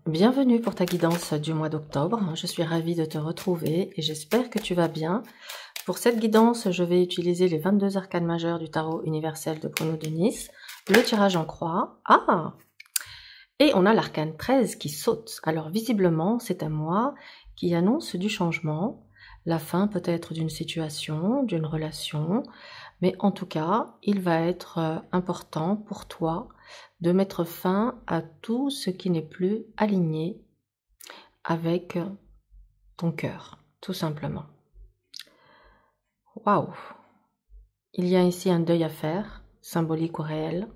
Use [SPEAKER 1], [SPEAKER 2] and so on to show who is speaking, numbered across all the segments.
[SPEAKER 1] bienvenue pour ta guidance du mois d'octobre. Je suis ravie de te retrouver et j'espère que tu vas bien. Pour cette guidance, je vais utiliser les 22 arcanes majeures du tarot universel de Bruno de Nice, le tirage en croix. Et on a l'arcane 13 qui saute. Alors visiblement, c'est un mois qui annonce du changement, la fin peut-être d'une situation, d'une relation, mais en tout cas, il va être important pour toi de mettre fin à tout ce qui n'est plus aligné avec ton cœur, tout simplement. Waouh! Il y a ici un deuil à faire, symbolique ou réel.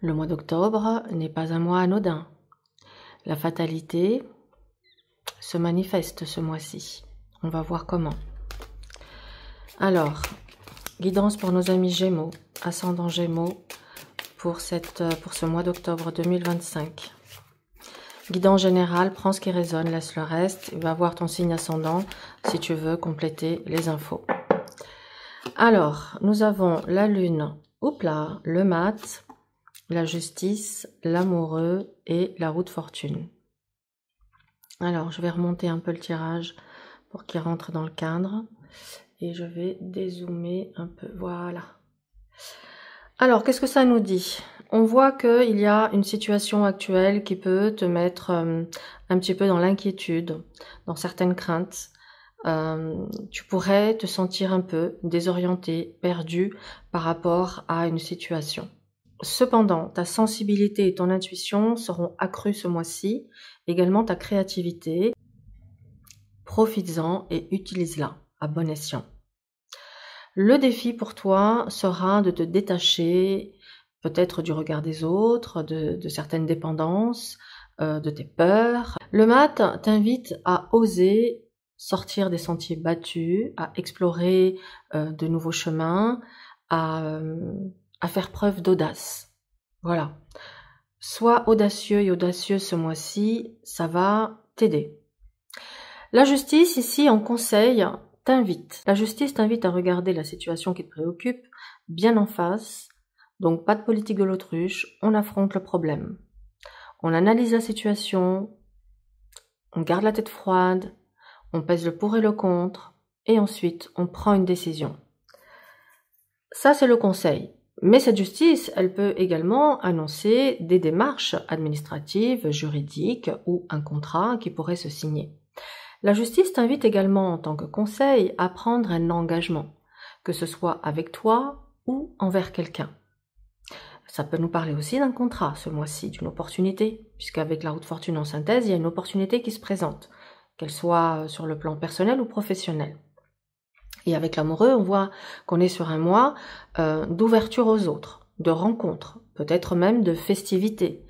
[SPEAKER 1] Le mois d'octobre n'est pas un mois anodin. La fatalité se manifeste ce mois-ci. On va voir comment. Alors, guidance pour nos amis Gémeaux, ascendant Gémeaux, pour ce mois d'octobre 2025. Guidance générale, prends ce qui résonne, laisse le reste. Va voir ton signe ascendant si tu veux compléter les infos. Alors, nous avons la lune, le mat, la justice, l'amoureux et la roue de fortune. Alors, je vais remonter un peu le tirage pour qu'il rentre dans le cadre. Et je vais dézoomer un peu. Voilà. Alors, qu'est-ce que ça nous dit? On voit qu'il y a une situation actuelle qui peut te mettre un petit peu dans l'inquiétude, dans certaines craintes. Tu pourrais te sentir un peu désorienté, perdu par rapport à une situation. Cependant, ta sensibilité et ton intuition seront accrues ce mois-ci, également ta créativité. Profites-en et utilise-la à bon escient. Le défi pour toi sera de te détacher peut-être du regard des autres, de certaines dépendances, de tes peurs. Le mat t'invite à oser sortir des sentiers battus, à explorer de nouveaux chemins, à faire preuve d'audace. Voilà. Sois audacieux et audacieuse ce mois-ci, ça va t'aider. La justice, ici, en conseil, t'invite. La justice t'invite à regarder la situation qui te préoccupe bien en face. Donc, pas de politique de l'autruche, on affronte le problème. On analyse la situation, on garde la tête froide, on pèse le pour et le contre, et ensuite, on prend une décision. Ça, c'est le conseil. Mais cette justice, elle peut également annoncer des démarches administratives, juridiques ou un contrat qui pourrait se signer. La justice t'invite également en tant que conseil à prendre un engagement, que ce soit avec toi ou envers quelqu'un. Ça peut nous parler aussi d'un contrat ce mois-ci, d'une opportunité, puisqu'avec la roue de fortune en synthèse, il y a une opportunité qui se présente, qu'elle soit sur le plan personnel ou professionnel. Et avec l'amoureux, on voit qu'on est sur un mois d'ouverture aux autres, de rencontres, peut-être même de festivités,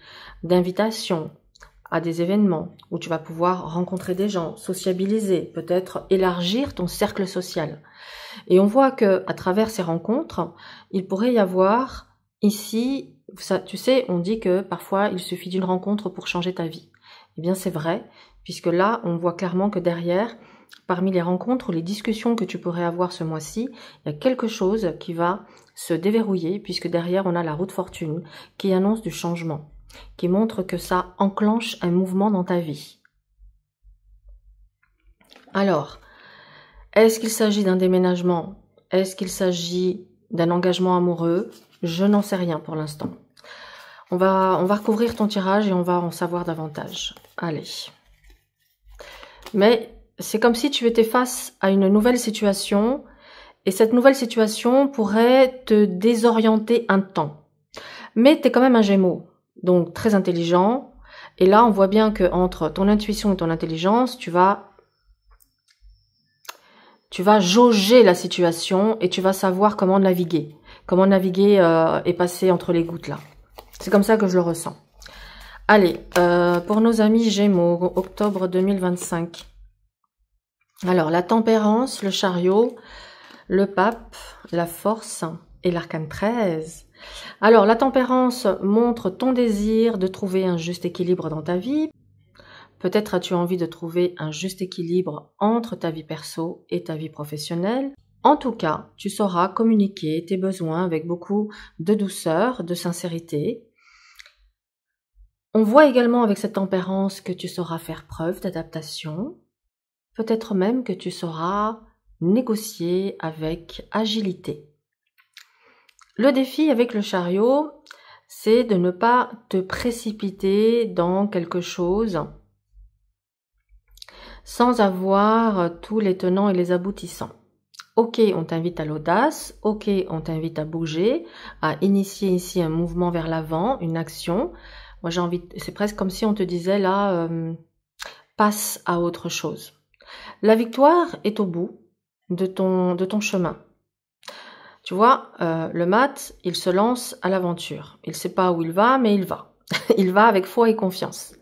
[SPEAKER 1] d'invitations à des événements où tu vas pouvoir rencontrer des gens, sociabiliser, peut-être élargir ton cercle social. Et on voit que à travers ces rencontres, il pourrait y avoir ici, ça, tu sais, on dit que parfois il suffit d'une rencontre pour changer ta vie. Eh bien c'est vrai, puisque là on voit clairement que derrière, parmi les rencontres ou les discussions que tu pourrais avoir ce mois-ci, il y a quelque chose qui va se déverrouiller, puisque derrière on a la roue de fortune qui annonce du changement, qui montre que ça enclenche un mouvement dans ta vie. Alors, est-ce qu'il s'agit d'un déménagement? Est-ce qu'il s'agit d'un engagement amoureux? Je n'en sais rien pour l'instant. On va recouvrir ton tirage et on va en savoir davantage. Allez. Mais c'est comme si tu étais face à une nouvelle situation et cette nouvelle situation pourrait te désorienter un temps. Mais tu es quand même un Gémeaux, donc très intelligent. Et là, on voit bien que entre ton intuition et ton intelligence, tu vas jauger la situation et tu vas savoir comment naviguer. Comment naviguer et passer entre les gouttes là. C'est comme ça que je le ressens. Allez, pour nos amis Gémeaux, octobre 2025. Alors, la tempérance, le chariot, le pape, la force et l'arcane 13. Alors, la tempérance montre ton désir de trouver un juste équilibre dans ta vie. Peut-être as-tu envie de trouver un juste équilibre entre ta vie perso et ta vie professionnelle. En tout cas, tu sauras communiquer tes besoins avec beaucoup de douceur, de sincérité. On voit également avec cette tempérance que tu sauras faire preuve d'adaptation, peut-être même que tu sauras négocier avec agilité. Le défi avec le chariot, c'est de ne pas te précipiter dans quelque chose sans avoir tous les tenants et les aboutissants. Ok, on t'invite à l'audace, ok, on t'invite à bouger, à initier ici un mouvement vers l'avant, une action. Moi j'ai envie, c'est presque comme si on te disait là, passe à autre chose. La victoire est au bout de ton chemin. Tu vois, le mat, il se lance à l'aventure. Il ne sait pas où il va, mais il va. Il va avec foi et confiance.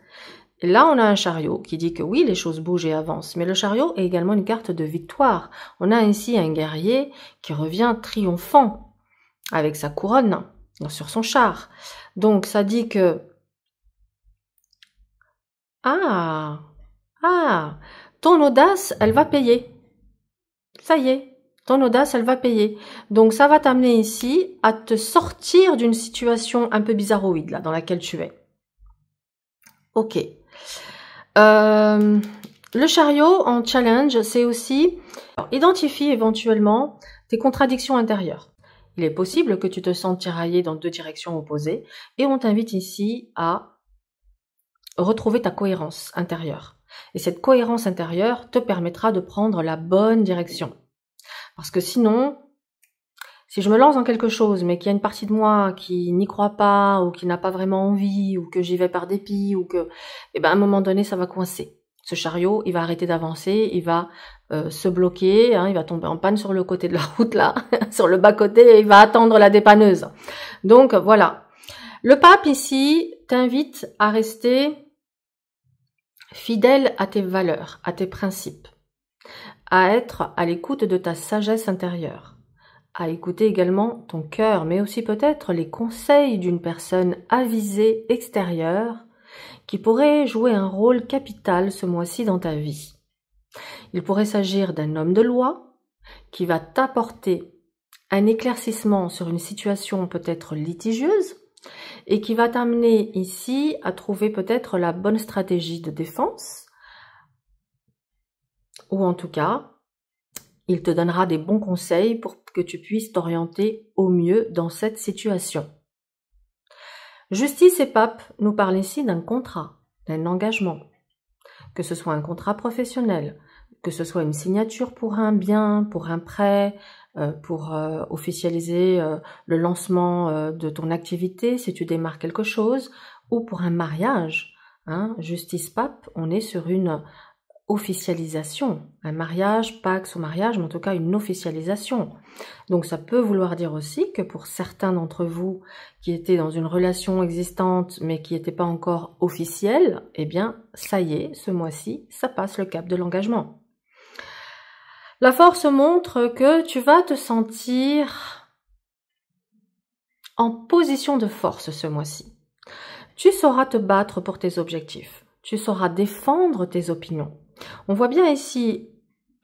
[SPEAKER 1] Et là, on a un chariot qui dit que oui, les choses bougent et avancent. Mais le chariot est également une carte de victoire. On a ainsi un guerrier qui revient triomphant avec sa couronne sur son char. Donc, ça dit que... Ah, ton audace, elle va payer. Ça y est. Ton audace, elle va payer. Donc, ça va t'amener ici à te sortir d'une situation un peu bizarroïde, là, dans laquelle tu es. Ok. Le chariot en challenge, c'est aussi... Alors, identifie éventuellement tes contradictions intérieures. Il est possible que tu te sentes tiraillé dans deux directions opposées et on t'invite ici à retrouver ta cohérence intérieure. Et cette cohérence intérieure te permettra de prendre la bonne direction. Parce que sinon, si je me lance dans quelque chose, mais qu'il y a une partie de moi qui n'y croit pas, ou qui n'a pas vraiment envie, ou que j'y vais par dépit, ou que, eh ben, à un moment donné, ça va coincer. Ce chariot, il va arrêter d'avancer, il va se bloquer, hein, il va tomber en panne sur le côté de la route, là, sur le bas-côté, et il va attendre la dépanneuse. Donc, voilà. Le pape, ici, t'invite à rester fidèle à tes valeurs, à tes principes, à être à l'écoute de ta sagesse intérieure, à écouter également ton cœur, mais aussi peut-être les conseils d'une personne avisée extérieure qui pourrait jouer un rôle capital ce mois-ci dans ta vie. Il pourrait s'agir d'un homme de loi qui va t'apporter un éclaircissement sur une situation peut-être litigieuse et qui va t'amener ici à trouver peut-être la bonne stratégie de défense, ou en tout cas, il te donnera des bons conseils pour que tu puisses t'orienter au mieux dans cette situation. Justice et pape nous parlent ici d'un contrat, d'un engagement, que ce soit un contrat professionnel, que ce soit une signature pour un bien, pour un prêt, pour officialiser le lancement de ton activité si tu démarres quelque chose, ou pour un mariage. Hein, justice pape, on est sur une officialisation, un mariage, pax ou mariage, mais en tout cas une officialisation. Donc ça peut vouloir dire aussi que pour certains d'entre vous qui étaient dans une relation existante mais qui n'était pas encore officielle, eh bien ça y est, ce mois-ci, ça passe le cap de l'engagement. La force montre que tu vas te sentir en position de force ce mois-ci. Tu sauras te battre pour tes objectifs, tu sauras défendre tes opinions. On voit bien ici,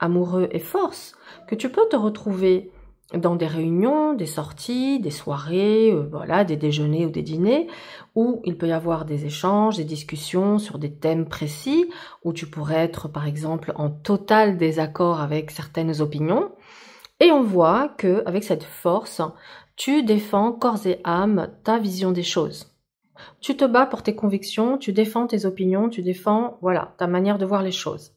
[SPEAKER 1] amoureux et force, que tu peux te retrouver dans des réunions, des sorties, des soirées, voilà, des déjeuners ou des dîners, où il peut y avoir des échanges, des discussions sur des thèmes précis, où tu pourrais être par exemple en total désaccord avec certaines opinions. Et on voit que avec cette force, tu défends corps et âme ta vision des choses. Tu te bats pour tes convictions, tu défends tes opinions, tu défends, voilà, ta manière de voir les choses.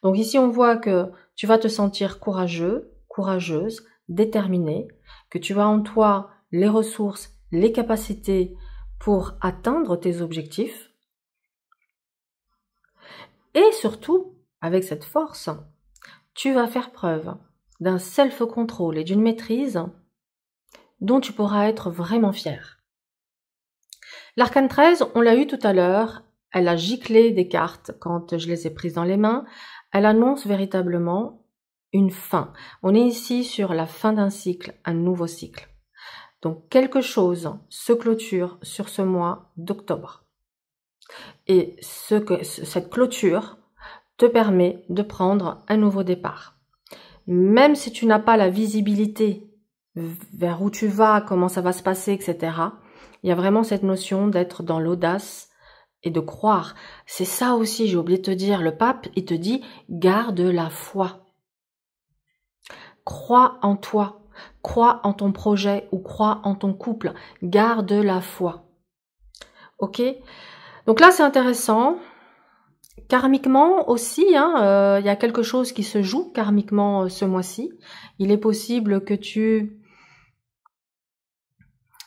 [SPEAKER 1] Donc ici, on voit que tu vas te sentir courageux, courageuse, déterminé, que tu as en toi les ressources, les capacités pour atteindre tes objectifs. Et surtout, avec cette force, tu vas faire preuve d'un self-control et d'une maîtrise dont tu pourras être vraiment fier. L'arcane 13, on l'a eu tout à l'heure, elle a giclé des cartes quand je les ai prises dans les mains, elle annonce véritablement une fin. On est ici sur la fin d'un cycle, un nouveau cycle. Donc quelque chose se clôture sur ce mois d'octobre. Et cette clôture te permet de prendre un nouveau départ. Même si tu n'as pas la visibilité vers où tu vas, comment ça va se passer, etc., il y a vraiment cette notion d'être dans l'audace, et de croire. C'est ça aussi, j'ai oublié de te dire, le pape, il te dit, garde la foi. Crois en toi, crois en ton projet ou crois en ton couple, garde la foi. Ok? Donc là, c'est intéressant. Karmiquement aussi, il y a quelque chose qui se joue karmiquement ce mois-ci. Il est possible que tu...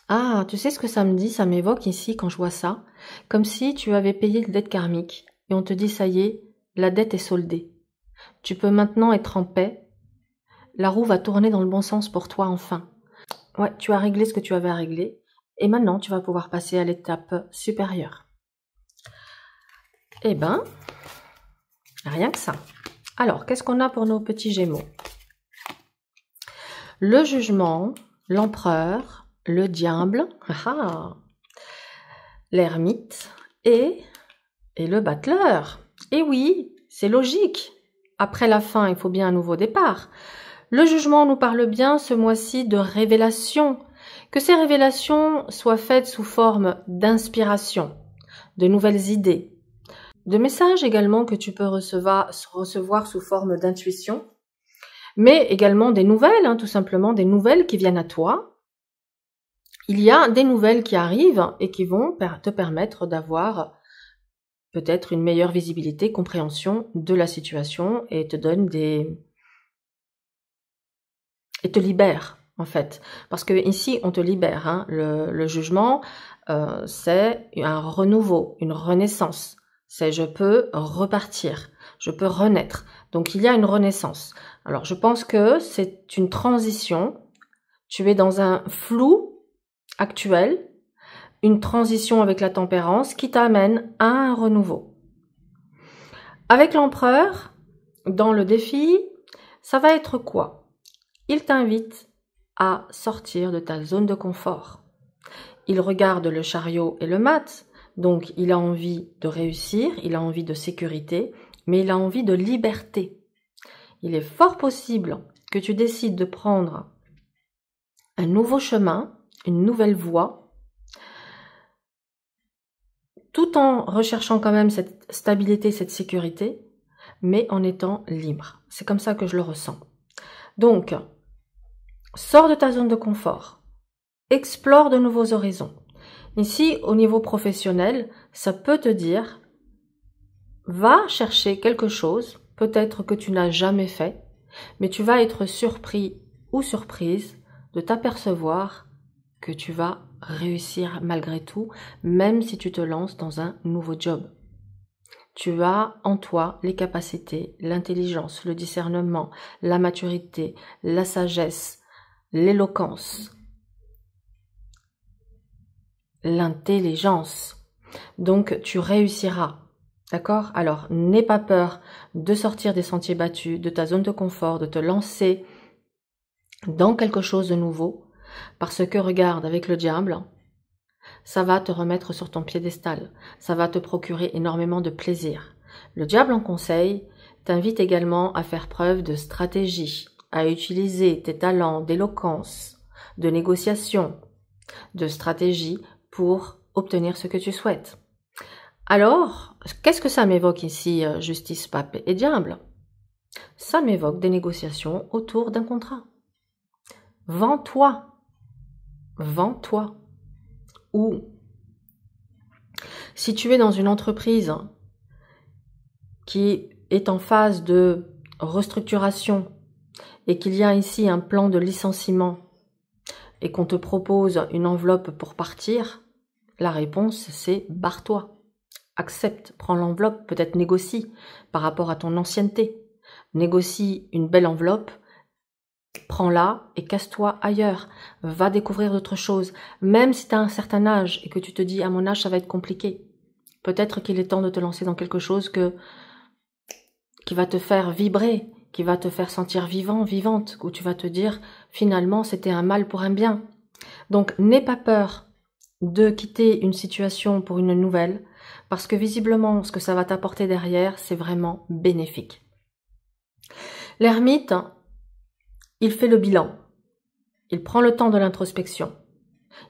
[SPEAKER 1] Ah, tu sais ce que ça me dit? Ça m'évoque ici quand je vois ça. Comme si tu avais payé une dette karmique et on te dit, ça y est, la dette est soldée. Tu peux maintenant être en paix. La roue va tourner dans le bon sens pour toi enfin. Ouais, tu as réglé ce que tu avais à régler. Et maintenant, tu vas pouvoir passer à l'étape supérieure. Eh ben, rien que ça. Alors, qu'est-ce qu'on a pour nos petits Gémeaux? Le jugement, l'empereur, le diable, l'ermite et le battleur. Et oui, c'est logique. Après la fin, il faut bien un nouveau départ. Le jugement nous parle bien ce mois-ci de révélation. Que ces révélations soient faites sous forme d'inspiration, de nouvelles idées, de messages également que tu peux recevoir sous forme d'intuition, mais également des nouvelles, tout simplement des nouvelles qui viennent à toi. Il y a des nouvelles qui arrivent et qui vont te permettre d'avoir peut-être une meilleure visibilité, compréhension de la situation et te donne et te libère en fait. Parce que ici, on te libère. Le jugement, c'est un renouveau, une renaissance. C'est je peux repartir, je peux renaître. Donc, il y a une renaissance. Alors, je pense que c'est une transition. Tu es dans un flou actuel, une transition avec la tempérance qui t'amène à un renouveau. Avec l'empereur, dans le défi, ça va être quoi? Il t'invite à sortir de ta zone de confort. Il regarde le chariot et le mat, donc il a envie de réussir, il a envie de sécurité, mais il a envie de liberté. Il est fort possible que tu décides de prendre un nouveau chemin, une nouvelle voie, tout en recherchant quand même cette stabilité, cette sécurité, mais en étant libre. C'est comme ça que je le ressens. Donc, sors de ta zone de confort, explore de nouveaux horizons. Ici, au niveau professionnel, ça peut te dire, va chercher quelque chose, peut-être que tu n'as jamais fait, mais tu vas être surpris ou surprise de t'apercevoir que tu vas réussir malgré tout, même si tu te lances dans un nouveau job. Tu as en toi les capacités, l'intelligence, le discernement, la maturité, la sagesse, l'éloquence, l'intelligence. Donc, tu réussiras. D'accord? Alors, n'aie pas peur de sortir des sentiers battus, de ta zone de confort, de te lancer dans quelque chose de nouveau. Parce que, regarde, avec le diable, ça va te remettre sur ton piédestal. Ça va te procurer énormément de plaisir. Le diable en conseil t'invite également à faire preuve de stratégie, à utiliser tes talents d'éloquence, de négociation, de stratégie pour obtenir ce que tu souhaites. Alors, qu'est-ce que ça m'évoque ici, justice, pape et diable? Ça m'évoque des négociations autour d'un contrat. Vends-toi. Vends-toi. Ou, si tu es dans une entreprise qui est en phase de restructuration et qu'il y a ici un plan de licenciement et qu'on te propose une enveloppe pour partir, la réponse c'est barre-toi. Accepte, prends l'enveloppe, peut-être négocie par rapport à ton ancienneté. Négocie une belle enveloppe, prends-la et casse-toi ailleurs. Va découvrir d'autres choses. Même si tu as un certain âge et que tu te dis « à mon âge, ça va être compliqué », peut-être qu'il est temps de te lancer dans quelque chose qui va te faire vibrer, qui va te faire sentir vivant, vivante, où tu vas te dire « finalement, c'était un mal pour un bien ». Donc, n'aie pas peur de quitter une situation pour une nouvelle, parce que visiblement, ce que ça va t'apporter derrière, c'est vraiment bénéfique. L'ermite, il fait le bilan. Il prend le temps de l'introspection.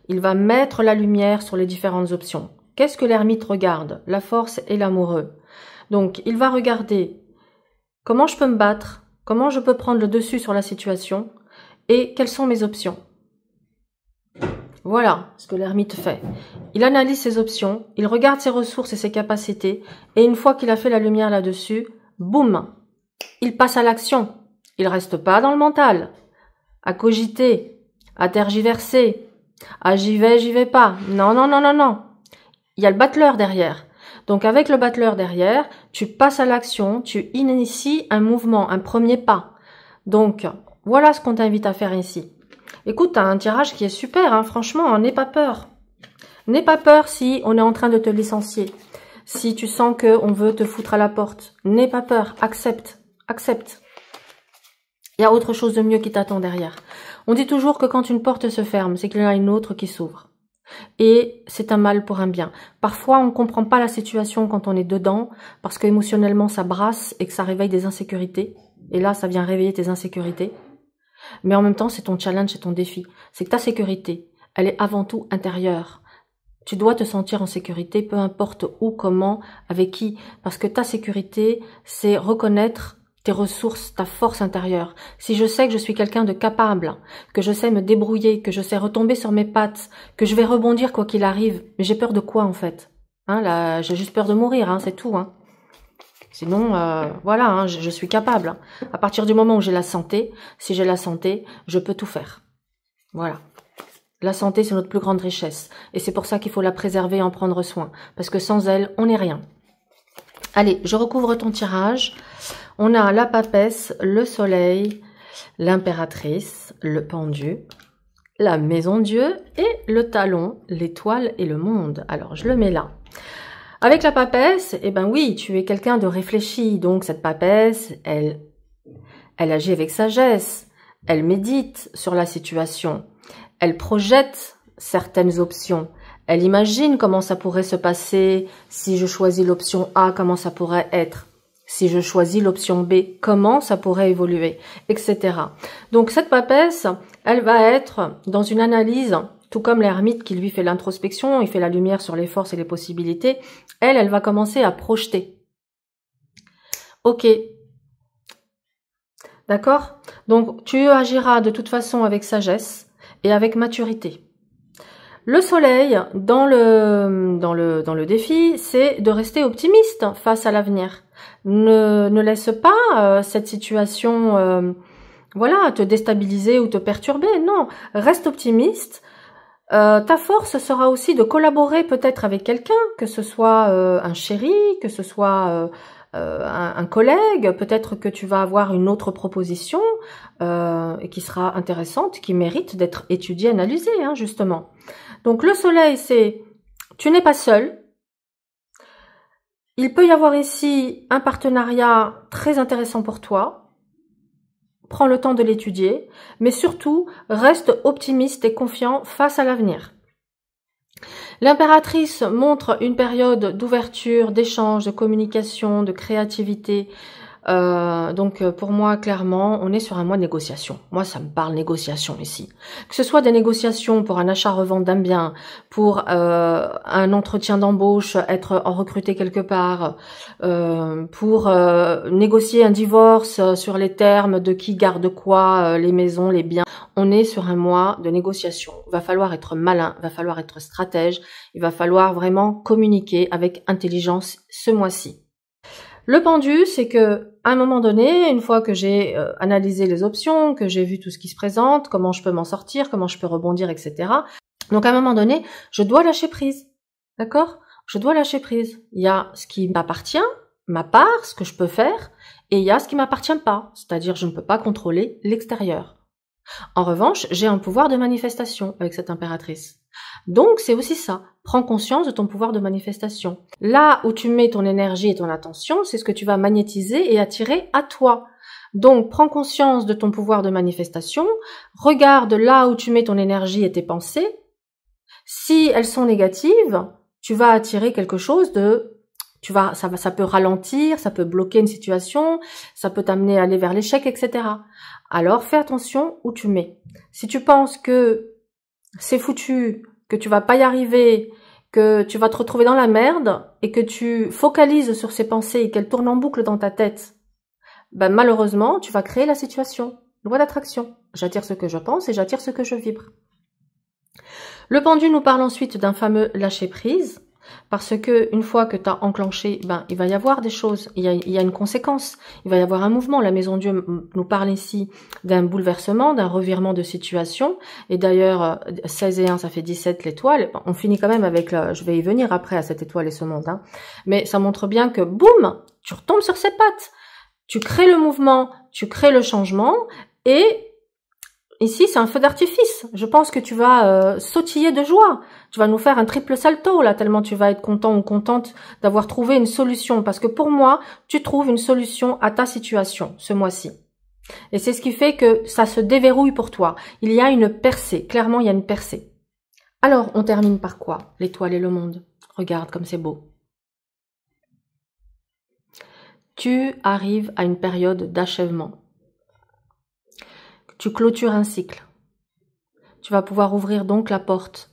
[SPEAKER 1] Il va mettre la lumière sur les différentes options. qu'est-ce que l'ermite regarde? La force et l'amoureux. Donc, il va regarder comment je peux me battre, comment je peux prendre le dessus sur la situation et quelles sont mes options. Voilà ce que l'ermite fait. Il analyse ses options, il regarde ses ressources et ses capacités, et une fois qu'il a fait la lumière là-dessus, boum, il passe à l'action. Il reste pas dans le mental, à cogiter, à tergiverser, à j'y vais pas. Non, non, non, non, non. Il y a le battleur derrière. Donc avec le battleur derrière, tu passes à l'action, tu inities un mouvement, un premier pas. Donc voilà ce qu'on t'invite à faire ici. Écoute, t'as un tirage qui est super, hein, franchement, n'aie pas peur. N'aie pas peur si on est en train de te licencier. Si tu sens qu'on veut te foutre à la porte, n'aie pas peur, accepte, accepte. Il y a autre chose de mieux qui t'attend derrière. On dit toujours que quand une porte se ferme, c'est qu'il y en a une autre qui s'ouvre. Et c'est un mal pour un bien. Parfois, on ne comprend pas la situation quand on est dedans, parce qu'émotionnellement, ça brasse et que ça réveille des insécurités. Et là, ça vient réveiller tes insécurités. Mais en même temps, c'est ton challenge, c'est ton défi. C'est que ta sécurité, elle est avant tout intérieure. Tu dois te sentir en sécurité, peu importe où, comment, avec qui. Parce que ta sécurité, c'est reconnaître tes ressources, ta force intérieure. Si je sais que je suis quelqu'un de capable, que je sais me débrouiller, que je sais retomber sur mes pattes, que je vais rebondir quoi qu'il arrive, mais j'ai peur de quoi en fait? Hein, là, j'ai juste peur de mourir, hein, c'est tout. Hein. Sinon, voilà, hein, je suis capable. Hein. À partir du moment où j'ai la santé, si j'ai la santé, je peux tout faire. Voilà. La santé, c'est notre plus grande richesse. Et c'est pour ça qu'il faut la préserver et en prendre soin. Parce que sans elle, on n'est rien. Allez, je recouvre ton tirage. On a la papesse, le soleil, l'impératrice, le pendu, la maison Dieu et le talon, l'étoile et le monde. Alors, je le mets là. Avec la papesse, eh ben oui, tu es quelqu'un de réfléchi. Donc, cette papesse, elle agit avec sagesse. Elle médite sur la situation. Elle projette certaines options. Elle imagine comment ça pourrait se passer si je choisis l'option A, comment ça pourrait être. Si je choisis l'option B, comment ça pourrait évoluer, etc. Donc cette papesse, elle va être dans une analyse, tout comme l'ermite qui lui fait l'introspection, il fait la lumière sur les forces et les possibilités, elle va commencer à projeter. Ok. D'accord? Donc tu agiras de toute façon avec sagesse et avec maturité. Le soleil, dans le défi, c'est de rester optimiste face à l'avenir. Ne laisse pas cette situation voilà, te déstabiliser ou te perturber. Non, reste optimiste. Ta force sera aussi de collaborer peut-être avec quelqu'un, que ce soit un chéri, que ce soit un collègue. Peut-être que tu vas avoir une autre proposition qui sera intéressante, qui mérite d'être étudiée, analysée, hein, justement. Donc le soleil, c'est tu n'es pas seul. Il peut y avoir ici un partenariat très intéressant pour toi. Prends le temps de l'étudier, mais surtout, reste optimiste et confiant face à l'avenir. L'impératrice montre une période d'ouverture, d'échange, de communication, de créativité. Donc pour moi, clairement, on est sur un mois de négociation. Moi, ça me parle négociation ici. Que ce soit des négociations pour un achat-revente d'un bien, pour un entretien d'embauche, être recruté quelque part, pour négocier un divorce sur les termes de qui garde quoi, les maisons, les biens. On est sur un mois de négociation. Il va falloir être malin, il va falloir être stratège, il va falloir vraiment communiquer avec intelligence ce mois-ci. Le pendu, c'est que à un moment donné, une fois que j'ai analysé les options, que j'ai vu tout ce qui se présente, comment je peux m'en sortir, comment je peux rebondir, etc. Donc à un moment donné, je dois lâcher prise. D'accord? Je dois lâcher prise. Il y a ce qui m'appartient, ma part, ce que je peux faire, et il y a ce qui m'appartient pas. C'est-à-dire je ne peux pas contrôler l'extérieur. En revanche, j'ai un pouvoir de manifestation avec cette impératrice. Donc, c'est aussi ça. Prends conscience de ton pouvoir de manifestation. Là où tu mets ton énergie et ton attention, c'est ce que tu vas magnétiser et attirer à toi. Donc, prends conscience de ton pouvoir de manifestation. Regarde là où tu mets ton énergie et tes pensées. Si elles sont négatives, tu vas attirer quelque chose de... ça peut ralentir, ça peut bloquer une situation, ça peut t'amener à aller vers l'échec, etc. Alors, fais attention où tu mets. Si tu penses que c'est foutu, que tu vas pas y arriver, que tu vas te retrouver dans la merde et que tu focalises sur ces pensées et qu'elles tournent en boucle dans ta tête, ben malheureusement, tu vas créer la situation. Loi d'attraction. J'attire ce que je pense et j'attire ce que je vibre. Le pendule nous parle ensuite d'un fameux lâcher-prise. Parce que une fois que tu as enclenché, ben, il va y avoir des choses, il y a une conséquence, il va y avoir un mouvement. La Maison Dieu nous parle ici d'un bouleversement, d'un revirement de situation. Et d'ailleurs, 16 et 1, ça fait 17 l'étoile. On finit quand même avec, je vais y venir après à cette étoile et ce monde. Hein. Mais ça montre bien que, boum, tu retombes sur ses pattes. Tu crées le mouvement, tu crées le changement et ici, c'est un feu d'artifice. Je pense que tu vas sautiller de joie. Tu vas nous faire un triple salto, là, tellement tu vas être content ou contente d'avoir trouvé une solution. Parce que pour moi, tu trouves une solution à ta situation ce mois-ci. Et c'est ce qui fait que ça se déverrouille pour toi. Il y a une percée. Clairement, il y a une percée. Alors, on termine par quoi? L'étoile et le monde. Regarde comme c'est beau. Tu arrives à une période d'achèvement. Tu clôtures un cycle. Tu vas pouvoir ouvrir donc la porte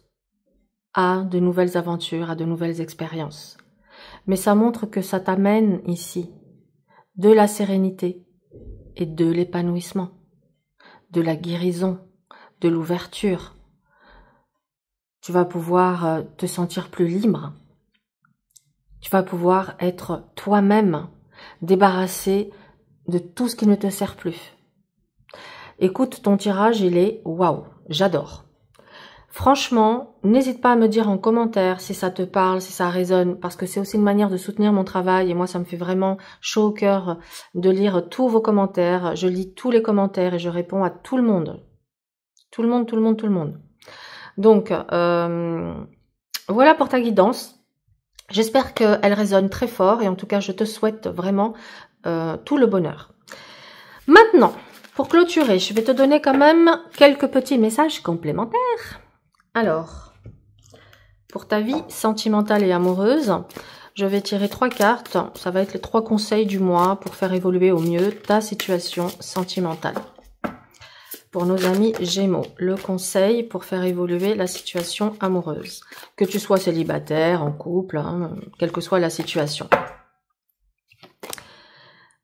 [SPEAKER 1] à de nouvelles aventures, à de nouvelles expériences. Mais ça montre que ça t'amène ici de la sérénité et de l'épanouissement, de la guérison, de l'ouverture. Tu vas pouvoir te sentir plus libre. Tu vas pouvoir être toi-même, débarrassé de tout ce qui ne te sert plus. Écoute, ton tirage, il est waouh, j'adore. Franchement, n'hésite pas à me dire en commentaire si ça te parle, si ça résonne, parce que c'est aussi une manière de soutenir mon travail et moi, ça me fait vraiment chaud au cœur de lire tous vos commentaires. Je lis tous les commentaires et je réponds à tout le monde. Tout le monde, tout le monde, tout le monde. Donc, voilà pour ta guidance. J'espère qu'elle résonne très fort et en tout cas, je te souhaite vraiment tout le bonheur. Maintenant, pour clôturer, je vais te donner quand même quelques petits messages complémentaires. Alors, pour ta vie sentimentale et amoureuse, je vais tirer 3 cartes. Ça va être les 3 conseils du mois pour faire évoluer au mieux ta situation sentimentale. Pour nos amis Gémeaux, le conseil pour faire évoluer la situation amoureuse. Que tu sois célibataire, en couple, hein, quelle que soit la situation.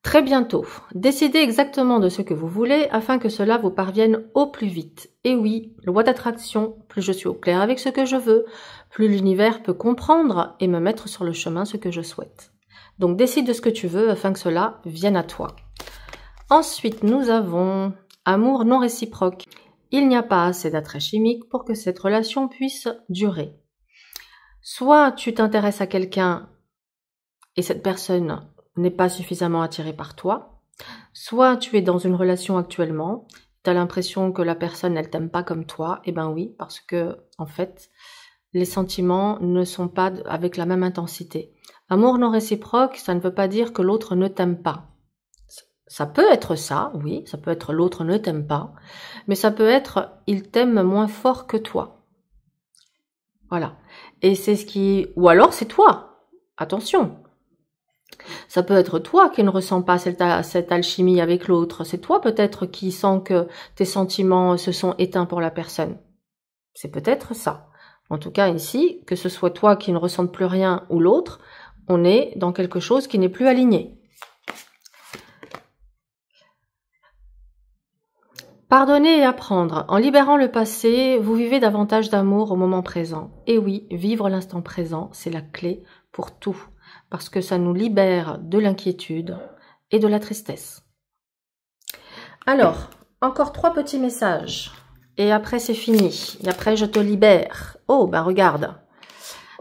[SPEAKER 1] Très bientôt, décidez exactement de ce que vous voulez afin que cela vous parvienne au plus vite. Et oui, loi d'attraction, plus je suis au clair avec ce que je veux, plus l'univers peut comprendre et me mettre sur le chemin ce que je souhaite. Donc décide de ce que tu veux afin que cela vienne à toi. Ensuite, nous avons amour non réciproque. Il n'y a pas assez d'attrait chimique pour que cette relation puisse durer. Soit tu t'intéresses à quelqu'un et cette personne n'est pas suffisamment attiré par toi, soit tu es dans une relation actuellement, tu as l'impression que la personne elle t'aime pas comme toi, et ben oui, parce que en fait, les sentiments ne sont pas avec la même intensité. Amour non réciproque, ça ne veut pas dire que l'autre ne t'aime pas. Ça peut être ça, oui, ça peut être l'autre ne t'aime pas, mais ça peut être il t'aime moins fort que toi. Voilà. Et c'est ce qui... Ou alors c'est toi, attention. Ça peut être toi qui ne ressens pas cette alchimie avec l'autre. C'est toi peut-être qui sens que tes sentiments se sont éteints pour la personne. C'est peut-être ça. En tout cas ici, que ce soit toi qui ne ressente plus rien ou l'autre, on est dans quelque chose qui n'est plus aligné. Pardonner et apprendre. En libérant le passé, vous vivez davantage d'amour au moment présent. Et oui, vivre l'instant présent, c'est la clé pour tout. Parce que ça nous libère de l'inquiétude et de la tristesse. Alors, encore 3 petits messages. Et après, c'est fini. Et après, je te libère. Oh, ben regarde.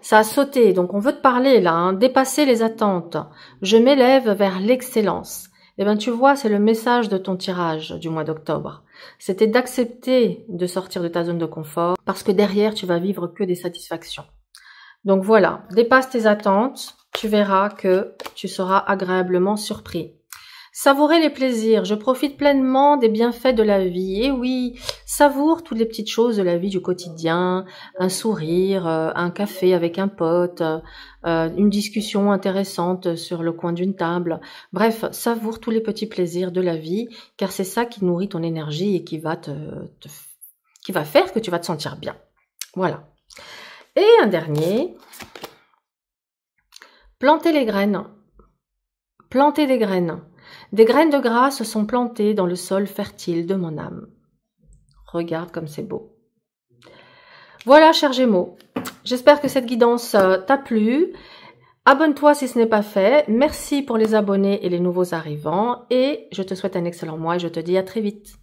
[SPEAKER 1] Ça a sauté. Donc, on veut te parler là. Hein, dépasser les attentes. Je m'élève vers l'excellence. Eh bien, tu vois, c'est le message de ton tirage du mois d'octobre. C'était d'accepter de sortir de ta zone de confort. Parce que derrière, tu vas vivre que des satisfactions. Donc voilà, dépasse tes attentes. Tu verras que tu seras agréablement surpris. Savourez les plaisirs. Je profite pleinement des bienfaits de la vie. Et oui, savoure toutes les petites choses de la vie du quotidien. Un sourire, un café avec un pote, une discussion intéressante sur le coin d'une table. Bref, savoure tous les petits plaisirs de la vie, car c'est ça qui nourrit ton énergie et qui va faire que tu vas te sentir bien. Voilà. Et un dernier, planter les graines. Planter des graines. Des graines de grâce sont plantées dans le sol fertile de mon âme. Regarde comme c'est beau. Voilà, chers Gémeaux. J'espère que cette guidance t'a plu. Abonne-toi si ce n'est pas fait. Merci pour les abonnés et les nouveaux arrivants. Et je te souhaite un excellent mois et je te dis à très vite.